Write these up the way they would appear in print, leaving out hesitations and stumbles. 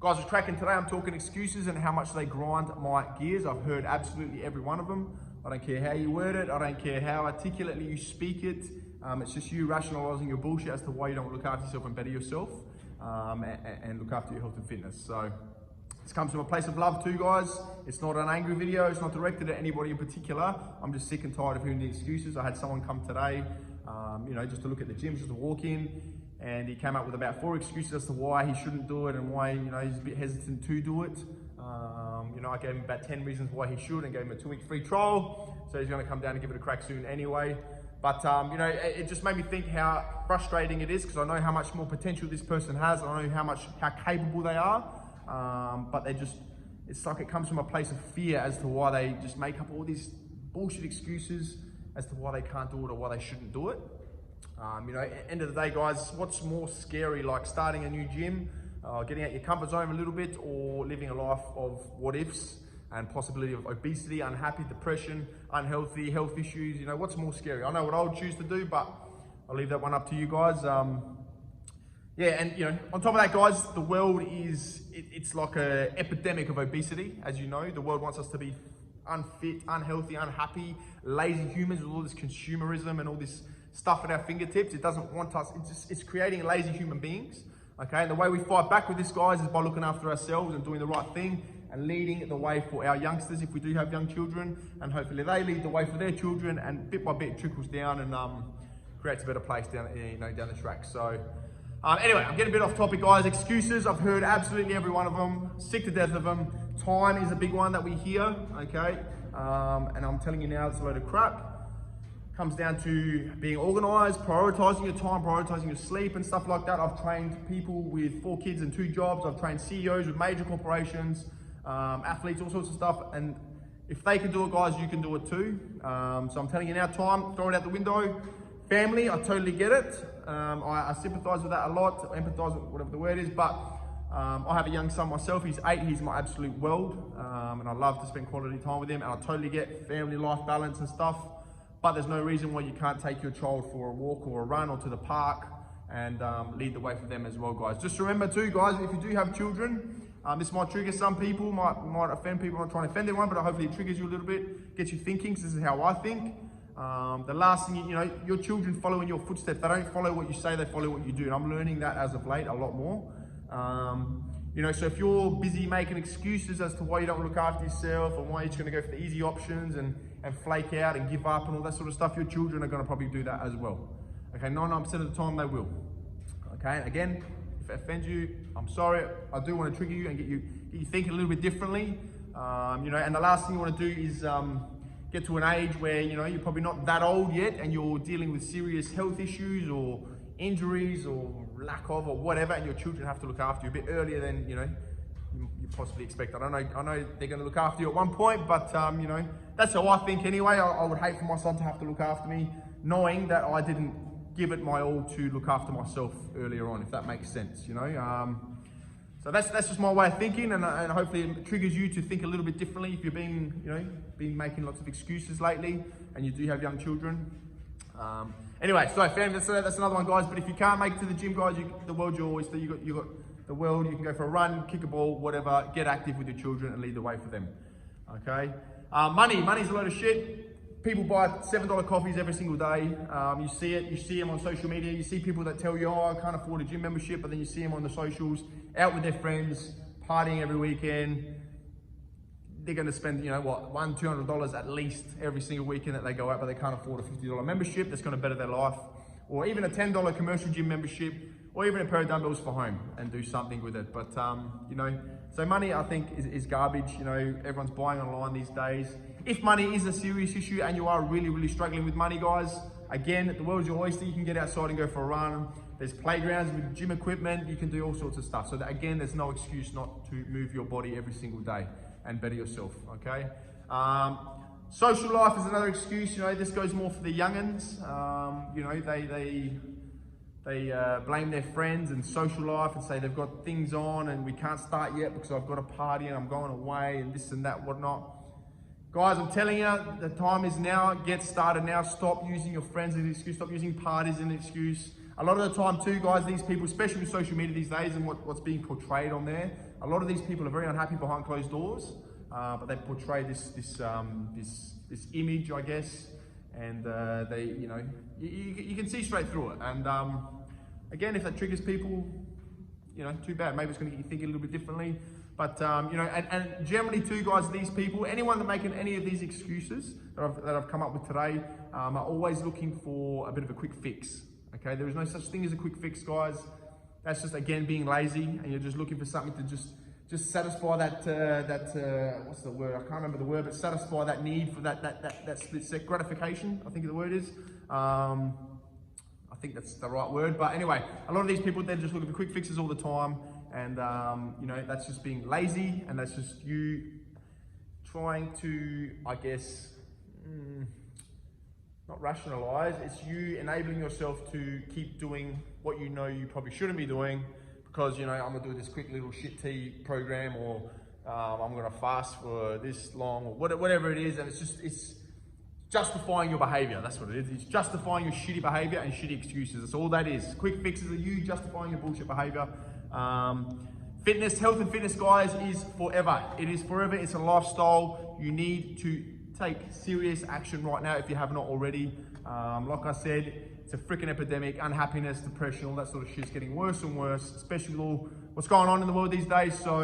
Guys, what's cracking today? I'm talking excuses and how much they grind my gears. I've heard absolutely every one of them. I don't care how you word it. I don't care how articulately you speak it. It's just you rationalizing your bullshit as to why you don't look after yourself and better yourself and look after your health and fitness. So this comes from a place of love too, guys. It's not an angry video. It's not directed at anybody in particular. I'm just sick and tired of hearing the excuses. I had someone come today, just to look at the gym, just to walk in. And he came up with about 4 excuses as to why he shouldn't do it and why, he's a bit hesitant to do it. I gave him about 10 reasons why he should and gave him a 2-week free trial. So he's gonna come down and give it a crack soon anyway. But, it just made me think how frustrating it is because I know how much more potential this person has. I know how capable they are. But it's like it comes from a place of fear as to why they just make up all these bullshit excuses as to why they can't do it or why they shouldn't do it. End of the day, guys, what's more scary, like starting a new gym, getting out your comfort zone a little bit, or living a life of what ifs and possibility of obesity, unhappy, depression, unhealthy, health issues? What's more scary? I know what I would choose to do, but I'll leave that one up to you guys. On top of that, guys, the world it's like an epidemic of obesity. As you know, the world wants us to be unfit, unhealthy, unhappy, lazy humans with all this consumerism and all this stuff at our fingertips. It doesn't want us, it's creating lazy human beings. Okay, and the way we fight back with this, guys, is by looking after ourselves and doing the right thing and leading the way for our youngsters if we do have young children, and hopefully they lead the way for their children, and bit by bit it trickles down and creates a better place down the track. So anyway, I'm getting a bit off topic, guys. Excuses, I've heard absolutely every one of them, sick to death of them. Time is a big one that we hear, okay? And I'm telling you now, it's a load of crap. Comes down to being organized, prioritizing your time, prioritizing your sleep and stuff like that. I've trained people with 4 kids and 2 jobs. I've trained CEOs with major corporations, athletes, all sorts of stuff. And if they can do it, guys, you can do it too. So I'm telling you now, time, throw it out the window. Family, I totally get it. I sympathize with that a lot, empathize with whatever the word is, but I have a young son myself. He's 8, he's my absolute world. And I love to spend quality time with him, and I totally get family life balance and stuff. But there's no reason why you can't take your child for a walk or a run or to the park and lead the way for them as well, guys. Just remember too, guys, if you do have children, this might trigger some people, might offend people. I'm not trying to offend anyone, but hopefully it triggers you a little bit, gets you thinking, because this is how I think. The last thing, your children follow in your footsteps. They don't follow what you say, they follow what you do. And I'm learning that as of late a lot more. So if you're busy making excuses as to why you don't look after yourself and why you're just gonna go for the easy options and flake out and give up and all that sort of stuff, your children are gonna probably do that as well. Okay, 99% of the time they will. Okay, and again, if it offends you, I'm sorry. I do wanna trigger you and get you thinking a little bit differently. And the last thing you wanna do is get to an age where, you're probably not that old yet and you're dealing with serious health issues or injuries or lack of or whatever, and your children have to look after you a bit earlier than you possibly expect. I know they're going to look after you at one point, but that's how I think anyway. I would hate for my son to have to look after me, knowing that I didn't give it my all to look after myself earlier on, if that makes sense. So that's just my way of thinking, and hopefully it triggers you to think a little bit differently if you've been making lots of excuses lately and you do have young children. Anyway, so family, that's another one, guys. But if you can't make it to the gym, guys, the world's your oyster. You got the world. You can go for a run, kick a ball, whatever. Get active with your children and lead the way for them. Okay. Money's a load of shit. People buy $7 coffees every single day. You see it. You see them on social media. You see people that tell you, "Oh, I can't afford a gym membership," but then you see them on the socials, out with their friends, partying every weekend. They're going to spend, $100-200 at least every single weekend that they go out, but they can't afford a $50 membership that's going to better their life, or even a $10 commercial gym membership, or even a pair of dumbbells for home and do something with it. But, so money, I think, is garbage. Everyone's buying online these days. If money is a serious issue and you are really, really struggling with money, guys, again, the world's your oyster. You can get outside and go for a run. There's playgrounds with gym equipment. You can do all sorts of stuff. So that, again, there's no excuse not to move your body every single day and better yourself, okay? Social life is another excuse. This goes more for the young'uns. They blame their friends and social life and say they've got things on and we can't start yet because I've got a party and I'm going away and this and that, whatnot. Guys, I'm telling you, the time is now. Get started now. Stop using your friends as an excuse. Stop using parties as an excuse. A lot of the time too, guys, these people, especially with social media these days and what's being portrayed on there, a lot of these people are very unhappy behind closed doors, but they portray this image, I guess, and they, you know, you can see straight through it. And again, if that triggers people, you know, too bad. Maybe it's going to get you thinking a little bit differently. But, you know, and generally too, guys, these people, anyone that making any of these excuses that I've come up with today, are always looking for a bit of a quick fix. Okay, there is no such thing as a quick fix, guys. That's just, again, being lazy, and you're just looking for something to just satisfy that, what's the word? I can't remember the word, but satisfy that need for that split second gratification, I think the word is. I think that's the right word. But anyway, a lot of these people, they're just looking for quick fixes all the time. And, you know, that's just being lazy, and that's just you trying to, I guess, not rationalize, it's you enabling yourself to keep doing what you know you probably shouldn't be doing because, you know, I'm gonna do this quick little shit tea program, or I'm gonna fast for this long, or whatever it is, and it's justifying your behavior. That's what it is. It's justifying your shitty behavior and shitty excuses. That's all that is. Quick fixes are you justifying your bullshit behavior. Fitness, health and fitness, guys, is forever. It is forever. It's a lifestyle. You need to take serious action right now if you have not already. Like I said, it's a freaking epidemic. Unhappiness, depression, all that sort of shit's getting worse and worse, especially with all what's going on in the world these days. So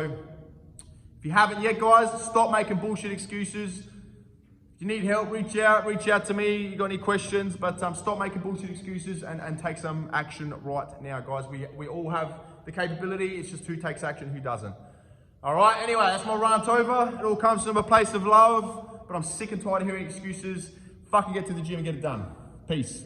if you haven't yet, guys, stop making bullshit excuses. If you need help, reach out to me. You got any questions? But stop making bullshit excuses and take some action right now, guys. We all have the capability. It's just who takes action, who doesn't. All right, anyway, that's my rant over. It all comes from a place of love, but I'm sick and tired of hearing excuses. Fucking get to the gym and get it done. Peace.